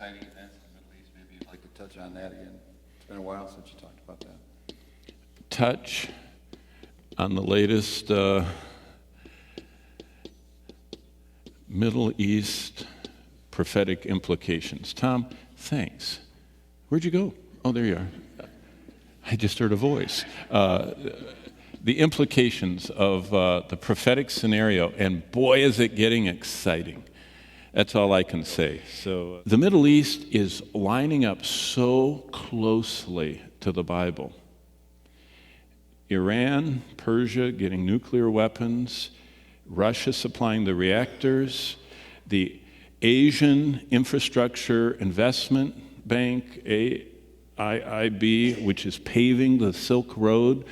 exciting events in the Middle East. Maybe you'd like to touch on that again. It's been a while since you talked about that. Touch on the latest Middle East prophetic implications. Tom, thanks. Where'd you go? Oh, there you are. I just heard a voice. The implications of the prophetic scenario, and boy, is it getting exciting. That's all I can say. So the Middle East is lining up so closely to the Bible. Iran, Persia getting nuclear weapons, Russia supplying the reactors, the Asian Infrastructure Investment Bank, AIIB, which is paving the Silk Road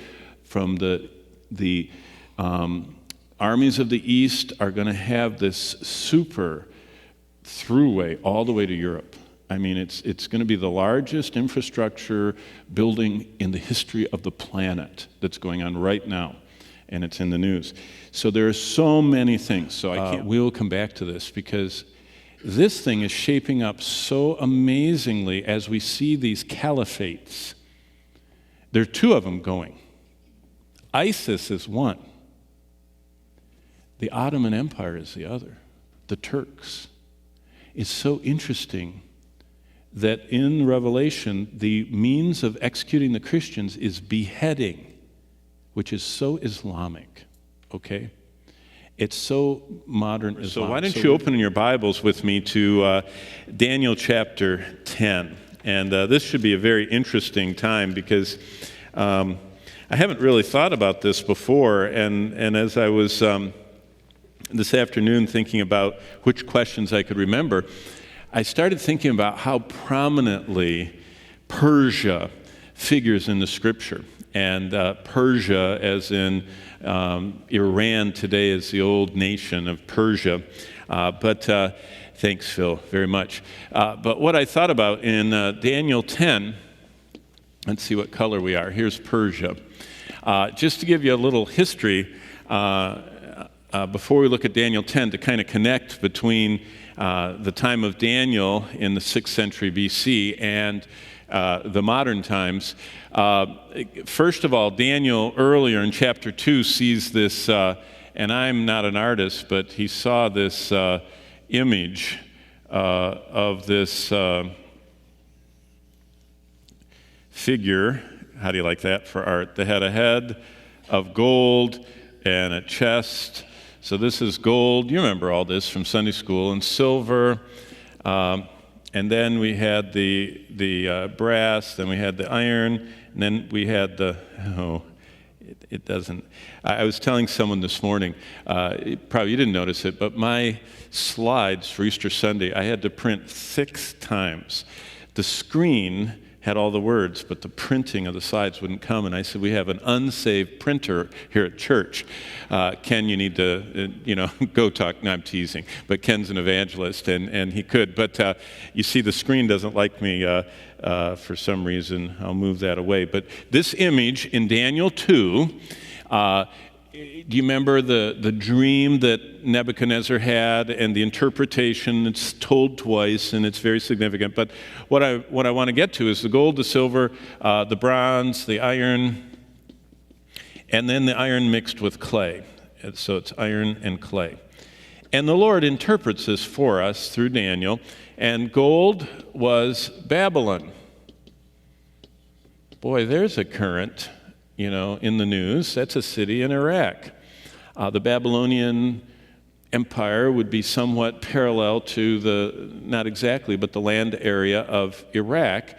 from the armies of the East, are going to have this super throughway all the way to Europe. I mean, it's going to be the largest infrastructure building in the history of the planet that's going on right now, and it's in the news. So there are so many things. So we'll come back to this because this thing is shaping up so amazingly as we see these caliphates. There are two of them going. ISIS is one. The Ottoman Empire is the other. The Turks. It's so interesting that in Revelation, the means of executing the Christians is beheading, which is so Islamic, okay? It's so modern Islam. So why don't you open your Bibles with me to Daniel chapter 10. And this should be a very interesting time because I haven't really thought about this before. And as I was this afternoon thinking about which questions I could remember, I started thinking about how prominently Persia figures in the Scripture. And Persia, as in Iran today, is the old nation of Persia. But thanks, Phil, very much. But what I thought about in Daniel 10, let's see what color we are. Here's Persia. Just to give you a little history, before we look at Daniel 10, to kind of connect between the time of Daniel in the 6th century BC and the modern times. First of all, Daniel earlier in chapter 2 sees this, and I'm not an artist, but he saw this image of this figure. How do you like that for art? They had a head of gold and a chest. So this is gold. You remember all this from Sunday school, and silver. And then we had the brass, then we had the iron, and then we had it doesn't. I was telling someone this morning, probably you didn't notice it, but my slides for Easter Sunday, I had to print 6 times. The screen had all the words, but the printing of the slides wouldn't come. And I said, we have an unsaved printer here at church. Ken, you need to, go talk. No, I'm teasing. But Ken's an evangelist, and he could. But you see, the screen doesn't like me for some reason. I'll move that away. But this image in Daniel 2, do you remember the dream that Nebuchadnezzar had and the interpretation? It's told twice, and it's very significant. But what I want to get to is the gold, the silver, the bronze, the iron, and then the iron mixed with clay. And so it's iron and clay. And the Lord interprets this for us through Daniel. And gold was Babylon. Boy, there's a current in the news. That's a city in Iraq. The Babylonian Empire would be somewhat parallel to not exactly, but the land area of Iraq.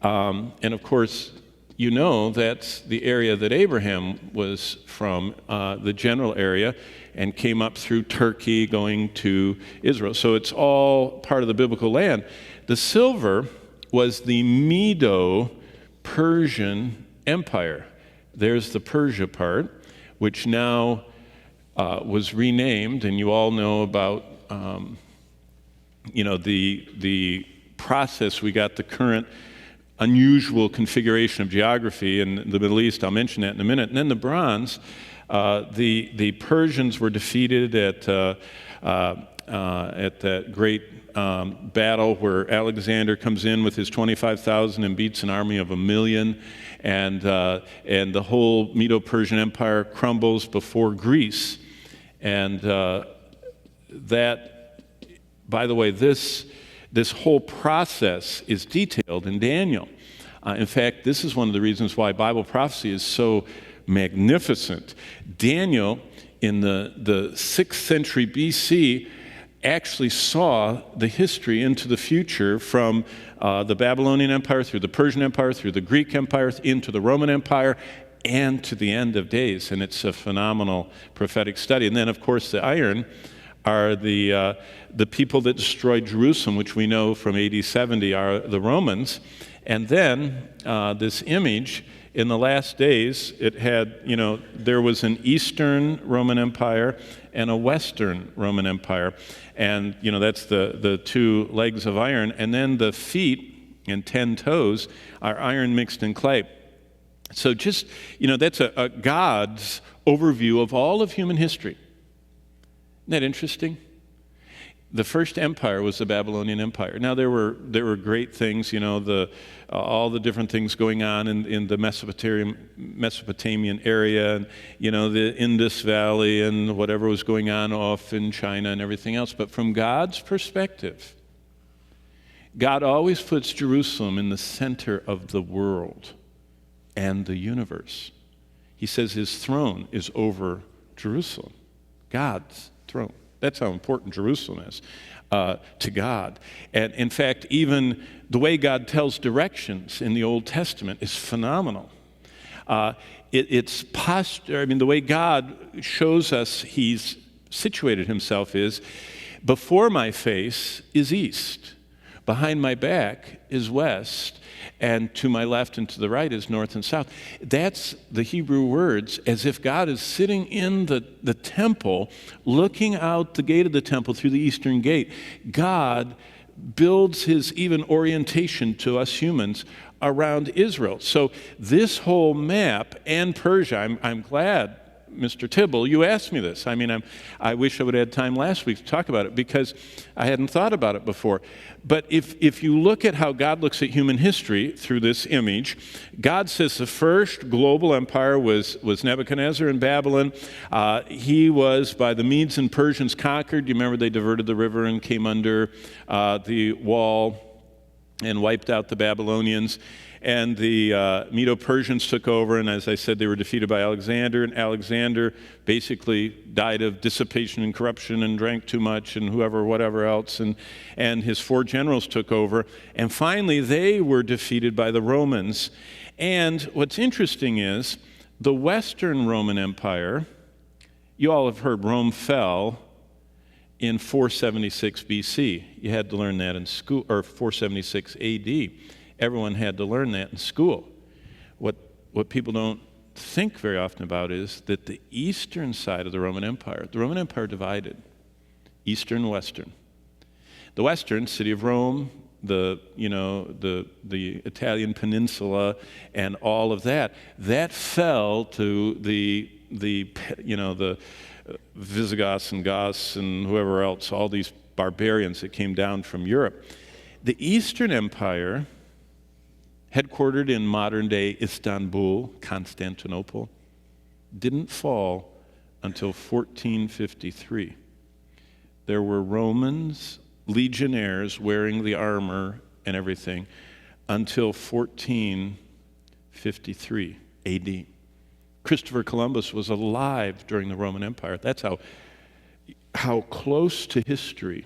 And of course, that's the area that Abraham was from, the general area, and came up through Turkey going to Israel. So it's all part of the biblical land. The silver was the Medo-Persian Empire. There's the Persia part, which now was renamed, and you all know about, the process. We got the current unusual configuration of geography in the Middle East. I'll mention that in a minute. And then the bronze, the Persians were defeated at at that great battle where Alexander comes in with his 25,000 and beats an army of 1,000,000, and the whole Medo-Persian Empire crumbles before Greece. And that, by the way, this whole process is detailed in Daniel. In fact, this is one of the reasons why Bible prophecy is so magnificent. Daniel, in the 6th century BC, actually saw the history into the future from the Babylonian Empire through the Persian Empire, through the Greek Empire, into the Roman Empire, and to the end of days. And it's a phenomenal prophetic study. And then, of course, the iron are the people that destroyed Jerusalem, which we know from AD 70 are the Romans. And then this image, in the last days, it had, there was an Eastern Roman Empire and a Western Roman Empire. And, that's the two legs of iron. And then the feet and 10 toes are iron mixed in clay. So just, that's a God's overview of all of human history. Isn't that interesting? The first empire was the Babylonian Empire. Now there were great things, all the different things going on in the Mesopotamian area, and the Indus Valley and whatever was going on off in China and everything else. But from God's perspective, God always puts Jerusalem in the center of the world and the universe. He says his throne is over Jerusalem, God's throne. That's how important Jerusalem is to God. And in fact, even the way God tells directions in the Old Testament is phenomenal. It's posture. The way God shows us he's situated himself is, before my face is east, behind my back is west, and to my left and to the right is north and south. That's the Hebrew words, as if God is sitting in the temple, looking out the gate of the temple through the eastern gate. God builds his even orientation to us humans around Israel. So this whole map and Persia, I'm glad, Mr. Tibble, you asked me this. I wish I would have had time last week to talk about it, because I hadn't thought about it before. But if you look at how God looks at human history through this image, God says the first global empire was Nebuchadnezzar in Babylon. He was by the Medes and Persians conquered. You remember they diverted the river and came under the wall and wiped out the Babylonians. And the Medo-Persians took over, and as I said, they were defeated by Alexander, and Alexander basically died of dissipation and corruption and drank too much and whatever else, and his 4 generals took over, and finally they were defeated by the Romans. And what's interesting is the Western Roman Empire, you all have heard Rome fell in 476 BC. You had to learn that in school, or 476 AD. Everyone had to learn that in school. What people don't think very often about is that the eastern side of the Roman Empire divided, Eastern, Western. The Western, city of Rome, the Italian peninsula, and all of that fell to the Visigoths and Goths and whoever else, all these barbarians that came down from Europe. The Eastern Empire, headquartered in modern-day Istanbul, Constantinople, didn't fall until 1453. There were Romans, legionnaires wearing the armor and everything until 1453 AD. Christopher Columbus was alive during the Roman Empire. That's how close to history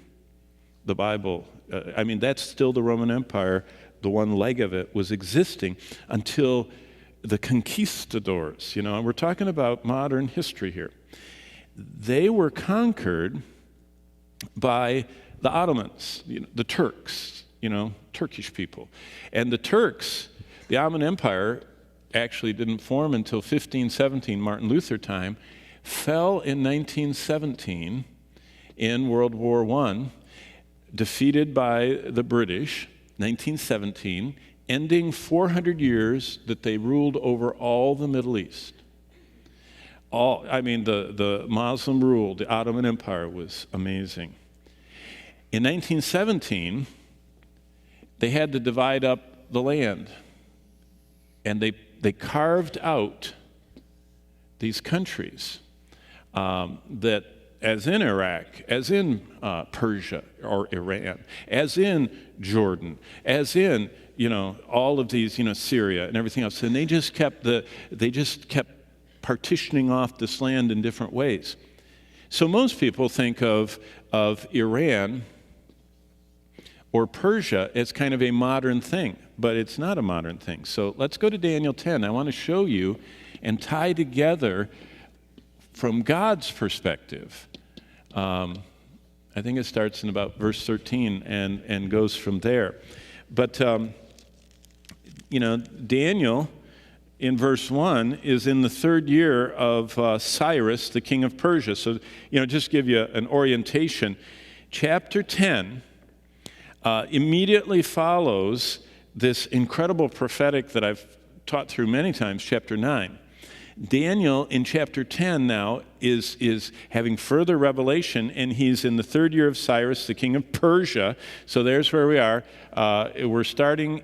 the Bible, that's still the Roman Empire. The one leg of it was existing until the conquistadors, and we're talking about modern history here. They were conquered by the Ottomans, the Turks, Turkish people. And the Turks, the Ottoman Empire, actually didn't form until 1517, Martin Luther time, fell in 1917 in World War I, defeated by the British, 1917, ending 400 years that they ruled over all the Middle East. The Muslim rule, the Ottoman Empire was amazing. In 1917, they had to divide up the land, and they carved out these countries that, as in Iraq, as in Persia or Iran, as in Jordan, as in all of these, Syria and everything else, and they just kept partitioning off this land in different ways. So most people think of Iran or Persia as kind of a modern thing, but it's not a modern thing. So let's go to Daniel 10. I want to show you and tie together from God's perspective. I think it starts in about verse 13 and goes from there. But, Daniel in verse 1 is in the 3rd year of Cyrus, the king of Persia. So, just give you an orientation. Chapter 10 immediately follows this incredible prophetic that I've taught through many times, chapter 9. Daniel in chapter 10 now is having further revelation, and he's in the 3rd year of Cyrus, the king of Persia. So there's where we are.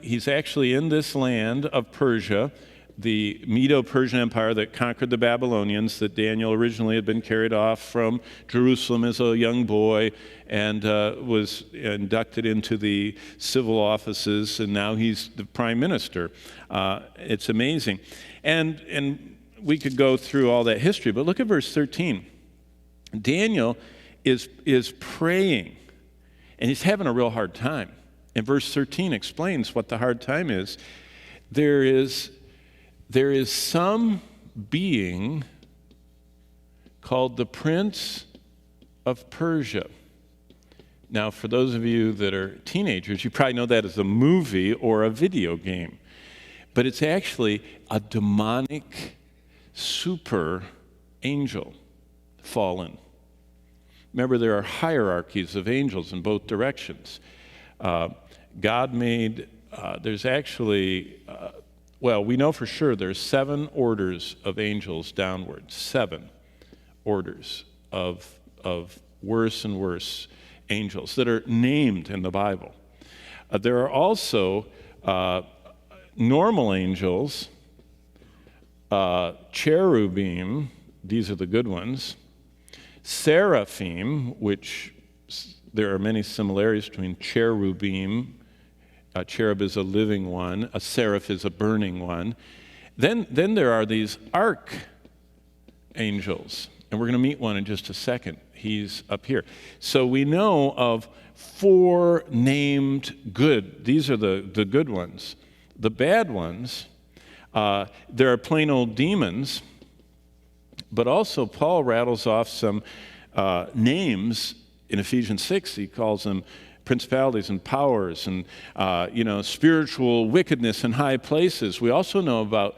He's actually in this land of Persia, the Medo-Persian Empire that conquered the Babylonians, that Daniel originally had been carried off from Jerusalem as a young boy and was inducted into the civil offices, and now he's the prime minister. It's amazing. And we could go through all that history, but look at verse 13. Daniel is praying, and he's having a real hard time. And verse 13 explains what the hard time is. There is some being called the Prince of Persia. Now, for those of you that are teenagers, you probably know that as a movie or a video game. But it's actually a demonic super angel, fallen. Remember, there are hierarchies of angels in both directions. God made, there's actually, we know for sure there's 7 orders of angels downward, 7 orders of worse and worse angels that are named in the Bible. There are also normal angels, cherubim, these are the good ones, seraphim, which there are many similarities between cherubim. A cherub is a living one, a seraph is a burning one. Then there are these archangels, and we're going to meet one in just a second. He's up here. So we know of 4 named good. These are the good ones. The bad ones, there are plain old demons, but also Paul rattles off some names in Ephesians 6. He calls them principalities and powers and, spiritual wickedness in high places. We also know about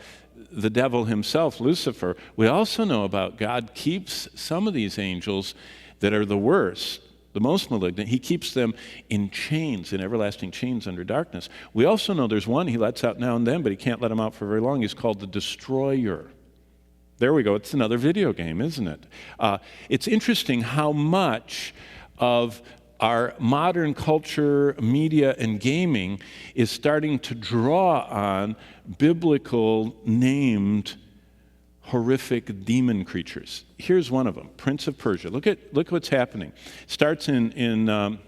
the devil himself, Lucifer. We also know about God keeps some of these angels that are the worst, the most malignant. He keeps them in chains, in everlasting chains under darkness. We also know there's one he lets out now and then, but he can't let him out for very long. He's called the Destroyer. There we go. It's another video game, isn't it? It's interesting how much of our modern culture, media, and gaming is starting to draw on biblical named horrific demon creatures. Here's one of them, Prince of Persia. Look what's happening. Starts in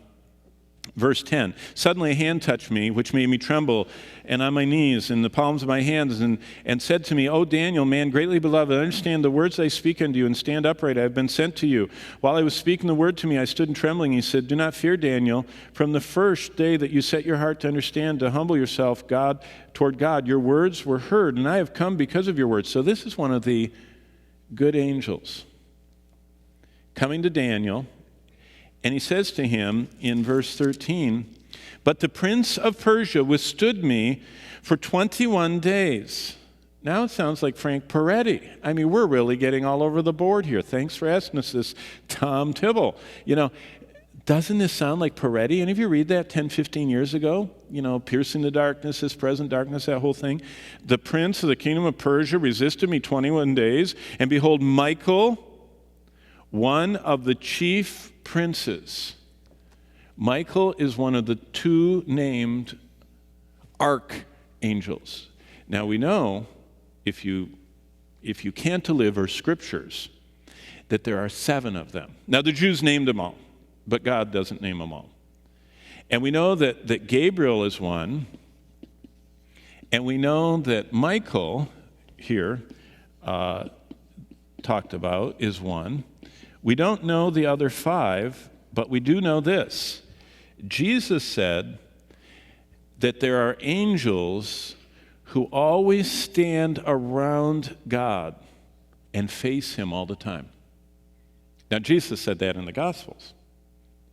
verse 10. Suddenly a hand touched me, which made me tremble, and on my knees, in the palms of my hands, and said to me, O Daniel, man greatly beloved, understand the words I speak unto you, and stand upright. I have been sent to you. While I was speaking the word to me, I stood in trembling. He said, do not fear, Daniel. From the first day that you set your heart to understand, to humble yourself toward God, your words were heard, and I have come because of your words. So this is one of the good angels coming to Daniel. And he says to him in verse 13, but the prince of Persia withstood me for 21 days. Now it sounds like Frank Peretti. I mean, we're really getting all over the board here. Thanks for asking us this, Tom Tibble. Doesn't this sound like Peretti? Any of you read that 10, 15 years ago? Piercing the darkness, this present darkness, that whole thing. The prince of the kingdom of Persia resisted me 21 days, and behold, Michael, one of the chief princes, Michael is one of the two named archangels. Now we know, if you cantilever scriptures, that there are 7 of them. Now the Jews named them all, but God doesn't name them all. And we know that Gabriel is one, and we know that Michael here talked about is one. We don't know the other 5, but we do know this. Jesus said that there are angels who always stand around God and face him all the time. Now, Jesus said that in the Gospels.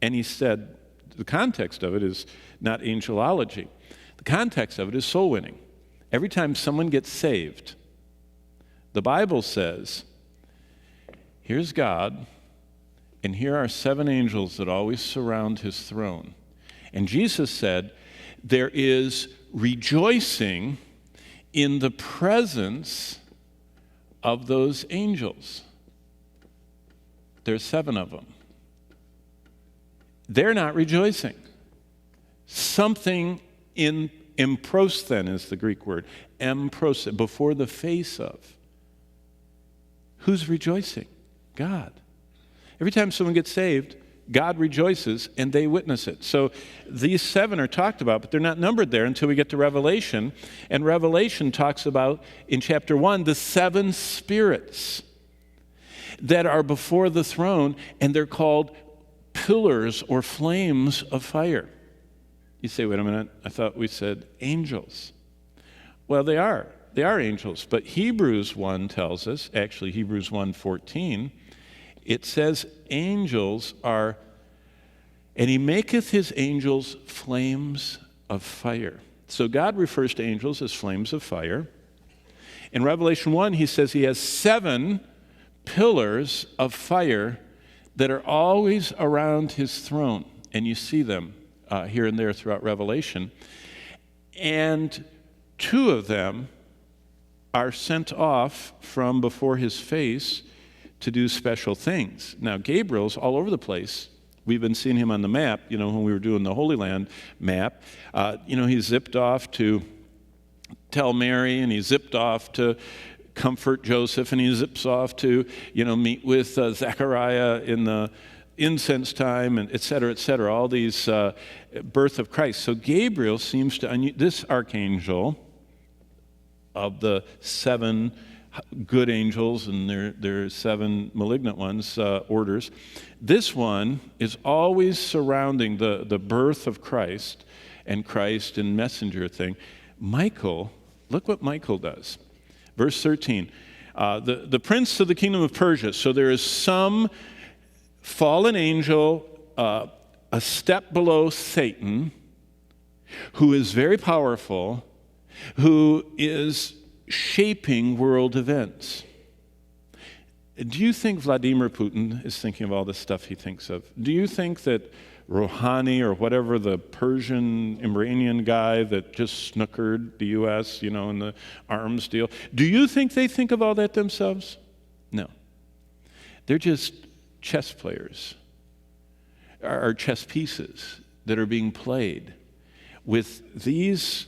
And he said, the context of it is not angelology. The context of it is soul winning. Every time someone gets saved, the Bible says, here's God, and here are 7 angels that always surround his throne. And Jesus said, there is rejoicing in the presence of those angels. There's 7 of them. They're not rejoicing. Something in emprosthen is the Greek word. Emprosthen, before the face of. Who's rejoicing? God. Every time someone gets saved, God rejoices and they witness it. So these 7 are talked about, but they're not numbered there until we get to Revelation. And Revelation talks about, in chapter 1, the 7 spirits that are before the throne, and they're called pillars or flames of fire. You say, wait a minute, I thought we said angels. Well, they are. They are angels. But Hebrews 1 tells us, actually Hebrews 1:14, it says angels are, and he maketh his angels flames of fire. So God refers to angels as flames of fire. In Revelation 1, he says he has 7 pillars of fire that are always around his throne. And you see them here and there throughout Revelation. And 2 of them are sent off from before his face to do special things. Now, Gabriel's all over the place. We've been seeing him on the map, when we were doing the Holy Land map. He zipped off to tell Mary, and he zipped off to comfort Joseph, and he zips off to, meet with Zechariah in the incense time, and et cetera, all these birth of Christ. So Gabriel seems to, this archangel of the 7 good angels, and there are 7 malignant ones, orders, this one is always surrounding the birth of Christ and messenger thing. Michael, look what Michael does. Verse 13, the prince of the kingdom of Persia. So there is some fallen angel, a step below Satan, who is very powerful, who is shaping world events. Do you think Vladimir Putin is thinking of all the stuff he thinks of? Do you think that Rouhani, or whatever, the Persian Iranian guy that just snookered the U.S., in the arms deal, do you think they think of all that themselves? No. They're just chess players, or chess pieces that are being played with this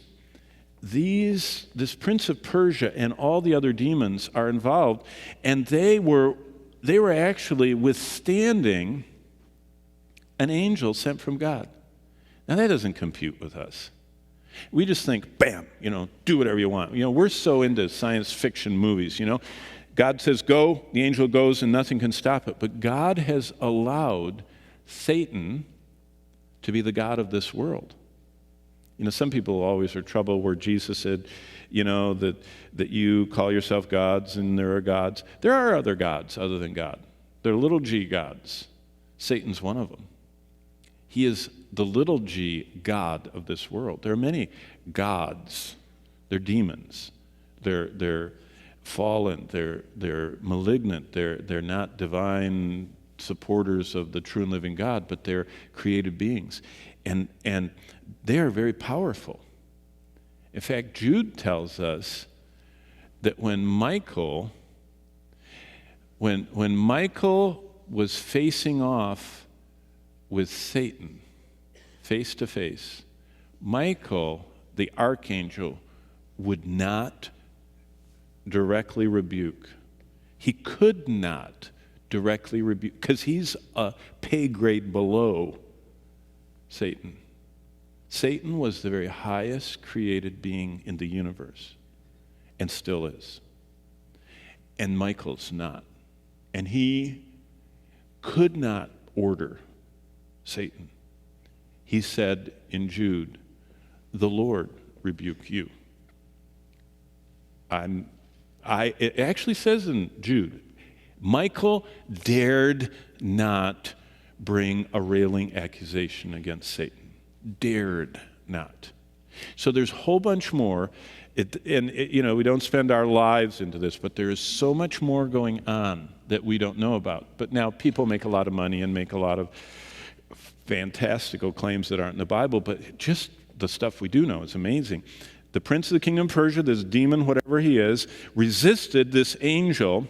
prince of Persia, and all the other demons are involved, and they were actually withstanding an angel sent from God. Now that doesn't compute with us. We just think, bam, do whatever you want. We're so into science fiction movies, God says go, the angel goes, and nothing can stop it. But God has allowed Satan to be the god of this world. Some people always are trouble where Jesus said, that you call yourself gods and there are gods. There are other gods other than God. They're little g gods. Satan's one of them. He is the little g god of this world. There are many gods. They're demons. They're fallen. They're malignant. They're not divine supporters of the true and living God, but they're created beings. And they are very powerful. In fact, Jude tells us that when Michael was facing off with Satan, face to face, Michael, the archangel, would not directly rebuke. He could not directly rebuke, because he's a pay grade below Satan. Satan was the very highest created being in the universe, and still is. And Michael's not. And he could not order Satan. He said in Jude, "The Lord rebuke you." It actually says in Jude, Michael dared not bring a railing accusation against Satan. Dared not. So there's a whole bunch more. We don't spend our lives into this, but there is so much more going on that we don't know about. But now people make a lot of money and make a lot of fantastical claims that aren't in the Bible, but just the stuff we do know is amazing. The prince of the kingdom of Persia, this demon, whatever he is, resisted this angel,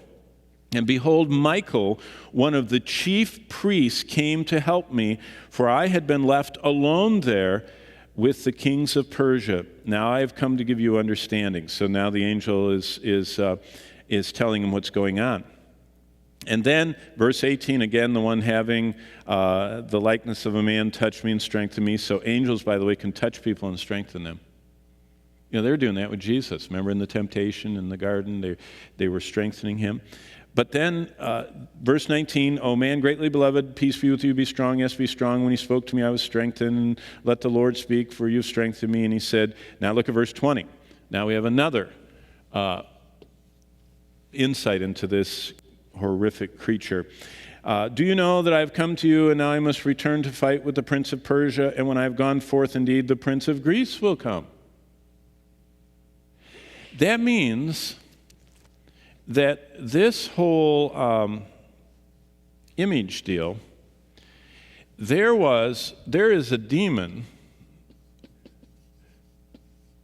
and behold, Michael, one of the chief priests, came to help me, for I had been left alone there with the kings of Persia. Now I have come to give you understanding. So now the angel is telling him what's going on. And then, verse 18, again, the one having the likeness of a man touched me and strengthened me. So angels, by the way, can touch people and strengthen them. They were doing that with Jesus. Remember in the temptation in the garden, they were strengthening him. But then, verse 19, "O man, greatly beloved, peace be with you, be strong. Yes, be strong. When he spoke to me, I was strengthened. Let the Lord speak, for you have strengthened me." And he said, now look at verse 20. Now we have another insight into this horrific creature. "Do you know that I have come to you, and now I must return to fight with the prince of Persia? And when I have gone forth, indeed, the prince of Greece will come." That means that this whole image deal, there is a demon,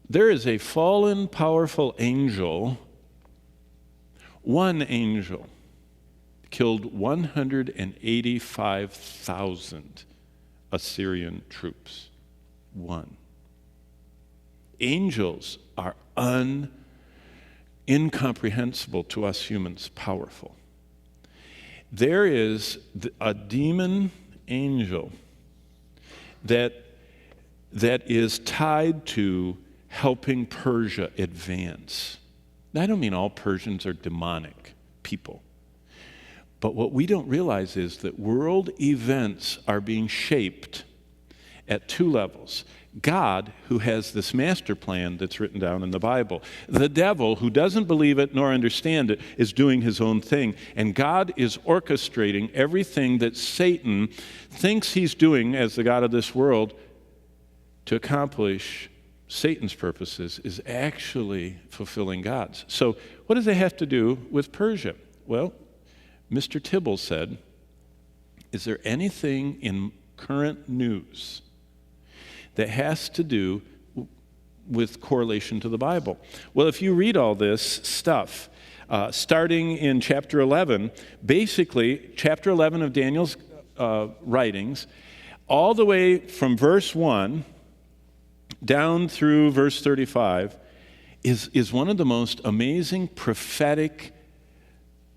there is a fallen, powerful angel. One angel killed 185,000 Assyrian troops. One. Angels are incomprehensible to us humans, powerful. There is a demon angel that is tied to helping Persia advance. Now, I don't mean all Persians are demonic people. But what we don't realize is that world events are being shaped at two levels. God, who has this master plan that's written down in the Bible. The devil, who doesn't believe it nor understand it, is doing his own thing. And God is orchestrating everything that Satan thinks he's doing as the God of this world to accomplish Satan's purposes is actually fulfilling God's. So what does it have to do with Persia? Well, Mr. Tibble said, is there anything in current news that has to do with correlation to the Bible? Well, if you read all this stuff, starting in chapter 11, basically, chapter 11 of Daniel's writings, all the way from verse 1 down through verse 35, is one of the most amazing prophetic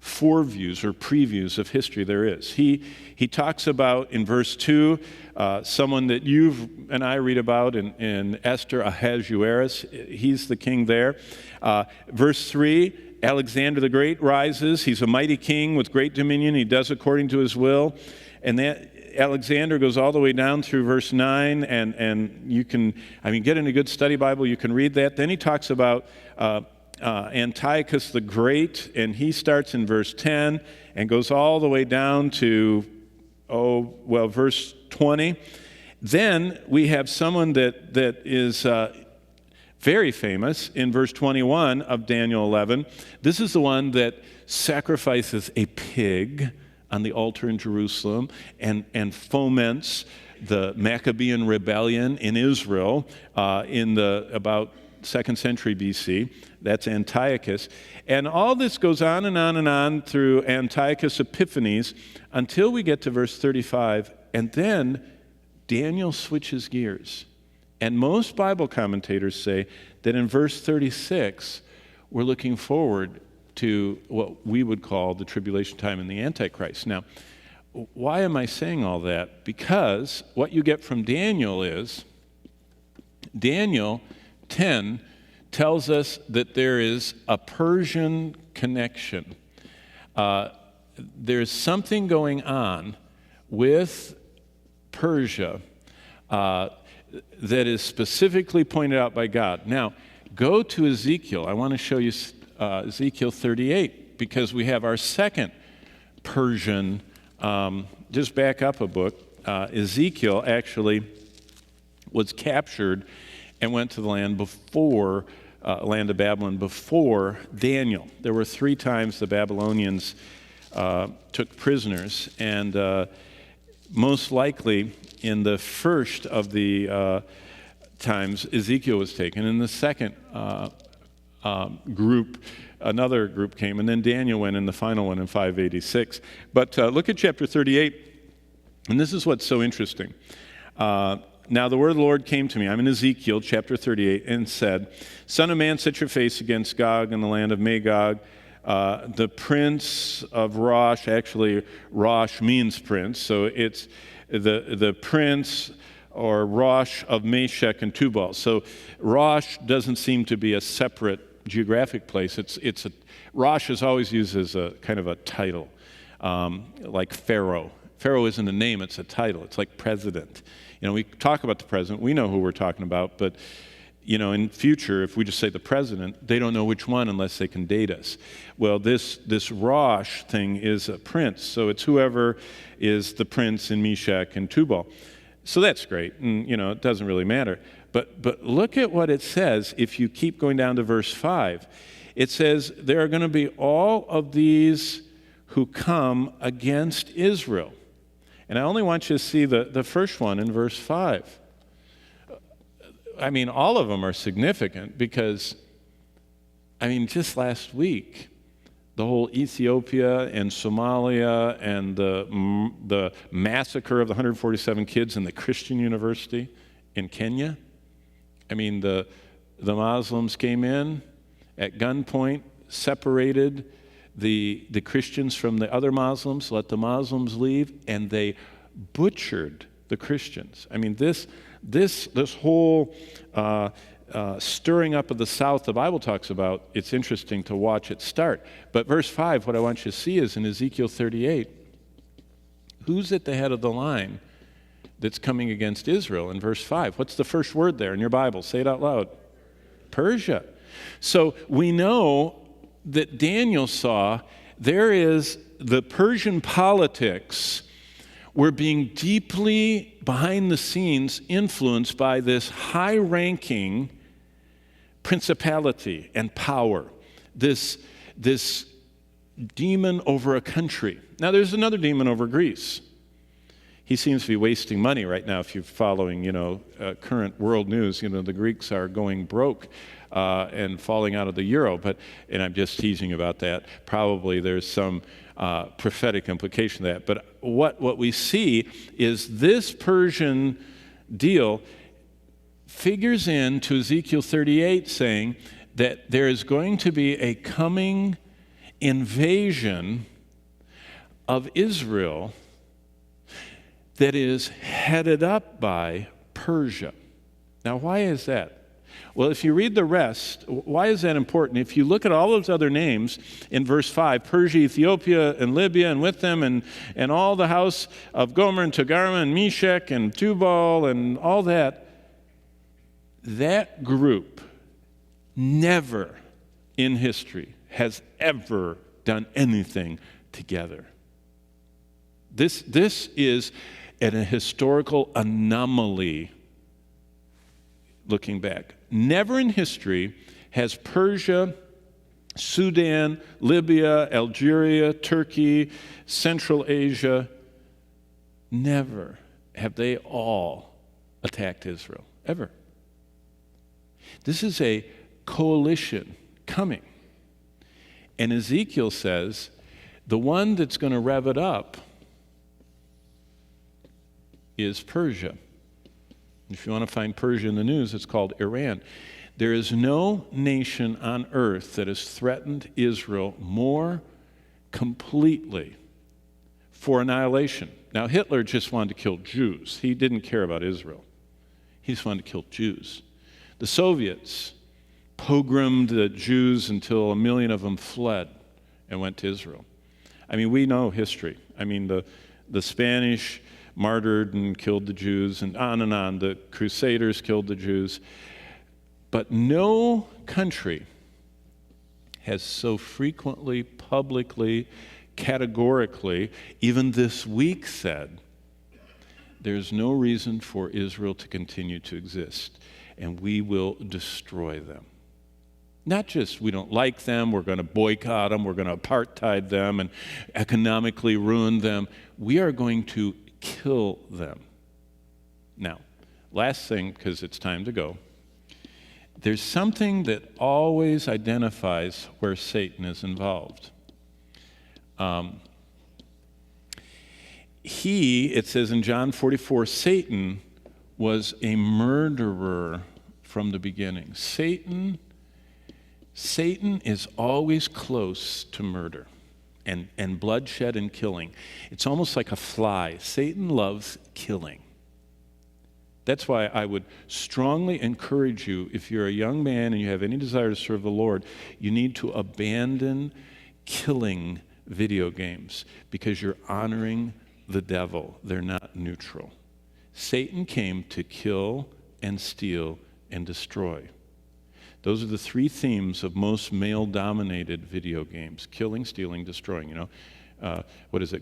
foreviews or previews of history there is. He talks about, in verse 2, someone that you and I read about in Esther, Ahasuerus. He's the king there. Verse 3, Alexander the Great rises. He's a mighty king with great dominion. He does according to his will. And that Alexander goes all the way down through verse 9, and you can, get in a good study Bible, you can read that. Then he talks about Antiochus the Great, and he starts in verse 10 and goes all the way down to, verse 20. Then we have someone that is very famous in verse 21 of Daniel 11. This is the one that sacrifices a pig on the altar in Jerusalem and foments the Maccabean rebellion in Israel in the about 2nd century BC. That's Antiochus. And all this goes on and on and on through Antiochus Epiphanes until we get to verse 35. And then Daniel switches gears. And most Bible commentators say that in verse 36, we're looking forward to what we would call the tribulation time and the Antichrist. Now, why am I saying all that? Because what you get from Daniel is, Daniel 10 tells us that there is a Persian connection. There's something going on with Persia that is specifically pointed out by God. Now, go to Ezekiel. I want to show you Ezekiel 38, because we have our second Persian. Just back up a book. Ezekiel actually was captured and went to the land of Babylon before Daniel. There were 3 times the Babylonians took prisoners, and most likely in the first of the times Ezekiel was taken. In the second group, another group came, and then Daniel went in the final one in 586. But look at chapter 38, and this is what's so interesting. Now the word of the Lord came to me. I'm in Ezekiel chapter 38, and said, Son of man, set your face against Gog in the land of Magog. The prince of Rosh, actually Rosh means prince, so it's the prince or Rosh of Meshech and Tubal. So Rosh doesn't seem to be a separate geographic place. Rosh is always used as a kind of a title, like Pharaoh. Pharaoh isn't a name, it's a title. It's like president. We talk about the president, we know who we're talking about, but in future, if we just say the president, they don't know which one unless they can date us. Well, this Rosh thing is a prince, so it's whoever is the prince in Meshech and Tubal. So that's great, and it doesn't really matter. But look at what it says if you keep going down to verse 5. It says, there are going to be all of these who come against Israel. And I only want you to see the first one in verse 5. I mean, all of them are significant because, just last week, the whole Ethiopia and Somalia and the massacre of the 147 kids in the Christian university in Kenya. The Muslims came in at gunpoint, separated the Christians from the other Muslims, let the Muslims leave, and they butchered the Christians. This whole stirring up of the South the Bible talks about, it's interesting to watch it start. But verse 5, what I want you to see is in Ezekiel 38, who's at the head of the line that's coming against Israel in verse 5? What's the first word there in your Bible? Say it out loud. Persia. So we know that Daniel saw there is the Persian politics were being deeply behind the scenes influenced by this high-ranking principality and power, this demon over a country. Now there's another demon over Greece. He seems to be wasting money right now. If you're following, current world news, the Greeks are going broke and falling out of the euro. And I'm just teasing about that. Probably there's some prophetic implication of that. But what we see is this Persian deal figures into Ezekiel 38, saying that there is going to be a coming invasion of Israel that is headed up by Persia. Now, why is that? Well, if you read the rest, why is that important? If you look at all those other names in verse 5, Persia, Ethiopia, and Libya, and with them, and all the house of Gomer and Togarmah and Meshech and Tubal and all that, that group never in history has ever done anything together. This is a historical anomaly looking back. Never in history has Persia, Sudan, Libya, Algeria, Turkey, Central Asia, never have they all attacked Israel, ever. This is a coalition coming. And Ezekiel says the one that's going to rev it up is Persia. If you want to find Persia in the news, it's called Iran. There is no nation on earth that has threatened Israel more completely for annihilation. Now, Hitler just wanted to kill Jews. He didn't care about Israel. He just wanted to kill Jews. The Soviets pogromed the Jews until 1 million of them fled and went to Israel. I mean, we know history. I mean, the Spanish martyred and killed the Jews, and on and on. The Crusaders killed the Jews. But no country has so frequently, publicly, categorically, even this week said, there's no reason for Israel to continue to exist, and we will destroy them. Not just we don't like them, we're going to boycott them, we're going to apartheid them and economically ruin them. We are going to kill them. Now, last thing, because it's time to go. There's something that always identifies where Satan is involved. It says in John 44, Satan was a murderer from the beginning. Satan is always close to murder and bloodshed and killing. It's almost like a fly. Satan loves killing. That's why I would strongly encourage you, if you're a young man and you have any desire to serve the Lord, you need to abandon killing video games because you're honoring the devil. They're not neutral. Satan came to kill and steal and destroy. Those are the three themes of most male-dominated video games: killing, stealing, destroying. You know,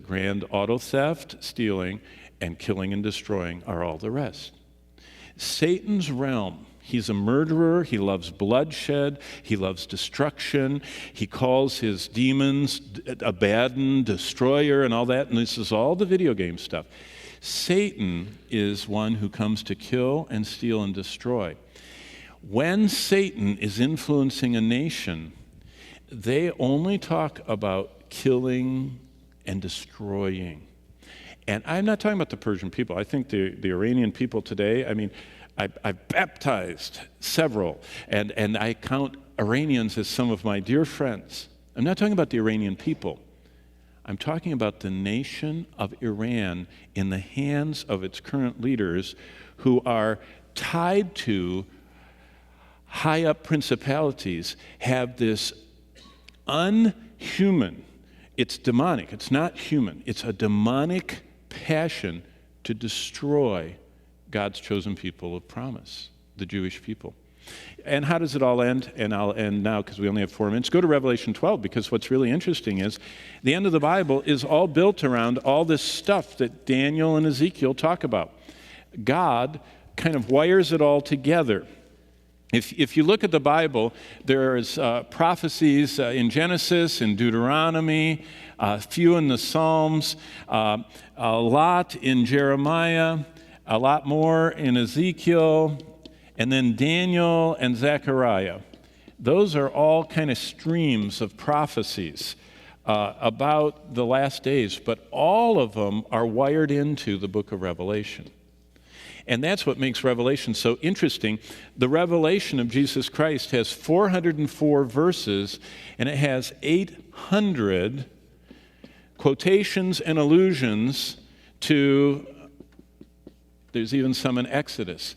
grand auto theft, stealing, and killing and destroying are all the rest. Satan's realm, he's a murderer, he loves bloodshed, he loves destruction, he calls his demons Abaddon, destroyer, and all that, and this is all the video game stuff. Satan is one who comes to kill and steal and destroy. When Satan is influencing a nation, they only talk about killing and destroying. And I'm not talking about the Persian people. I think the Iranian people today, I mean, I've baptized several, and I count Iranians as some of my dear friends. I'm not talking about the Iranian people. I'm talking about the nation of Iran in the hands of its current leaders who are tied to high-up principalities, have this unhuman, it's demonic, it's not human, it's a demonic passion to destroy God's chosen people of promise, the Jewish people. And how does it all end? And I'll end now because we only have 4 minutes. Go to Revelation 12, because what's really interesting is the end of the Bible is all built around all this stuff that Daniel and Ezekiel talk about. God kind of wires it all together. If you look at the Bible, there's prophecies in Genesis, in Deuteronomy, a few in the Psalms, a lot in Jeremiah, a lot more in Ezekiel, and then Daniel and Zechariah. Those are all kind of streams of prophecies about the last days, but all of them are wired into the book of Revelation. And that's what makes Revelation so interesting. The revelation of Jesus Christ has 404 verses, and it has 800 quotations and allusions to, there's even some in Exodus,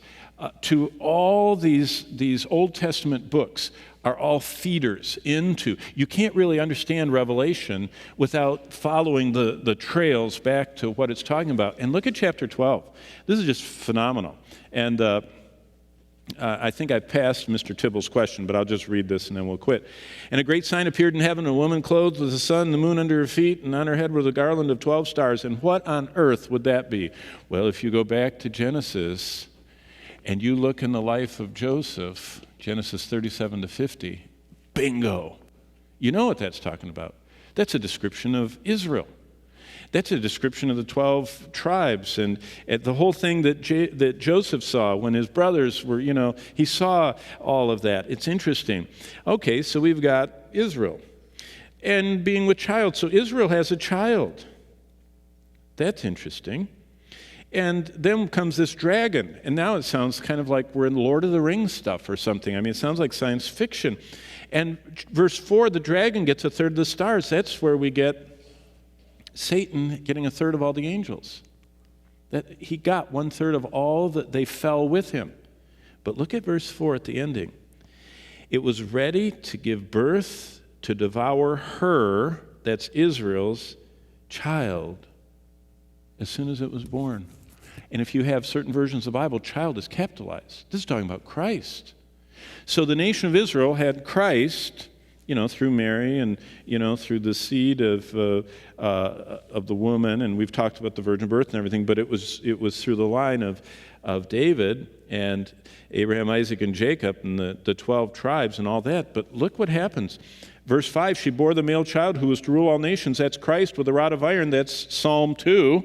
to all these Old Testament books are all feeders into. You can't really understand Revelation without following the trails back to what it's talking about. And look at chapter 12. This is just phenomenal. And I think I passed Mr. Tibble's question, but I'll just read this and then we'll quit. And a great sign appeared in heaven, a woman clothed with the sun and the moon under her feet, and on her head was a garland of 12 stars. And what on earth would that be? Well, if you go back to Genesis and you look in the life of Joseph, Genesis 37 to 50, bingo. You know what that's talking about. That's a description of Israel. That's a description of the 12 tribes and the whole thing that Joseph saw when his brothers were, he saw all of that. It's interesting. Okay, so we've got Israel and being with child. So Israel has a child. That's interesting. And then comes this dragon, and now it sounds kind of like we're in Lord of the Rings stuff or something. I mean, it sounds like science fiction. And verse 4, the dragon gets a third of the stars. That's where we get Satan getting a third of all the angels. That he got 1/3 of all that they fell with him. But look at verse 4 at the ending. It was ready to give birth to devour her, that's Israel's, child, as soon as it was born. And if you have certain versions of the Bible, child is capitalized. This is talking about Christ. So the nation of Israel had Christ, through Mary and, through the seed of the woman. And we've talked about the virgin birth and everything, but it was through the line of David and Abraham, Isaac, and Jacob and the 12 tribes and all that. But look what happens. Verse 5, she bore the male child who was to rule all nations. That's Christ with a rod of iron. That's Psalm 2.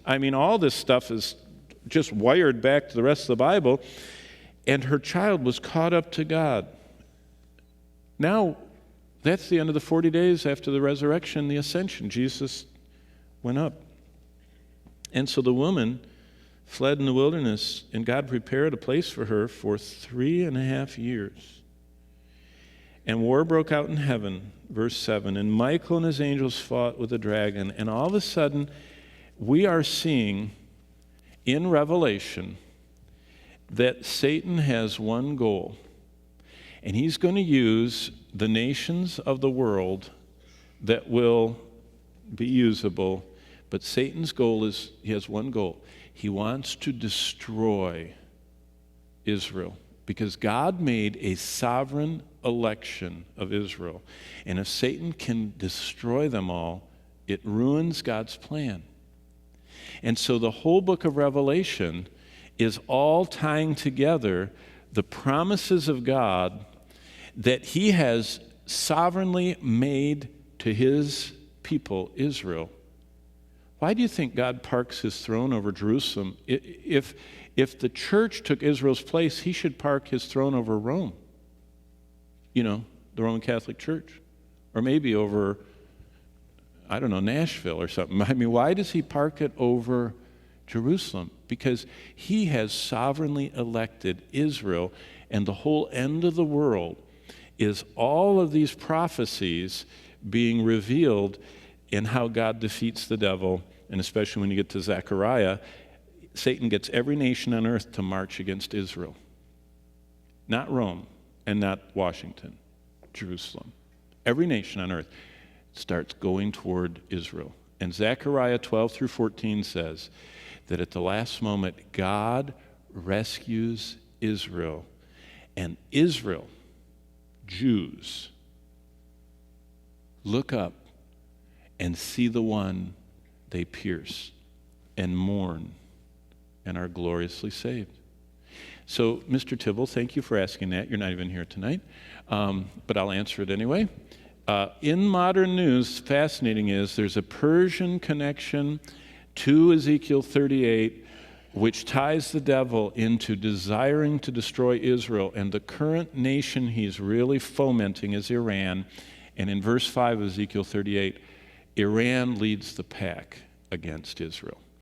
I mean, all this stuff is just wired back to the rest of the Bible. And her child was caught up to God. Now, that's the end of the 40 days after the resurrection, the ascension. Jesus went up. And so the woman fled in the wilderness, and God prepared a place for her for 3.5 years. And war broke out in heaven, verse 7, and Michael and his angels fought with the dragon. And all of a sudden, we are seeing in Revelation that Satan has one goal, and he's going to use the nations of the world that will be usable, but Satan's goal is, he has one goal. He wants to destroy Israel, because God made a sovereign election of Israel, and if Satan can destroy them all, it ruins God's plan. And so the whole book of Revelation is all tying together the promises of God that he has sovereignly made to his people, Israel. Why do you think God parks his throne over Jerusalem? If the church took Israel's place, he should park his throne over Rome, the Roman Catholic Church, or maybe over, I don't know, Nashville or something. I mean, why does he park it over Jerusalem? Because he has sovereignly elected Israel, and the whole end of the world is all of these prophecies being revealed in how God defeats the devil. And especially when you get to Zechariah, Satan gets every nation on earth to march against Israel. Not Rome and not Washington, Jerusalem. Every nation on earth starts going toward Israel. And Zechariah 12-14 says that at the last moment, God rescues Israel. And Israel, Jews, look up and see the one they pierce and mourn and are gloriously saved. So, Mr. Tibble, thank you for asking that. You're not even here tonight, but I'll answer it anyway. In modern news, fascinating is there's a Persian connection to Ezekiel 38, which ties the devil into desiring to destroy Israel. And the current nation he's really fomenting is Iran. And in verse 5 of Ezekiel 38, Iran leads the pack against Israel.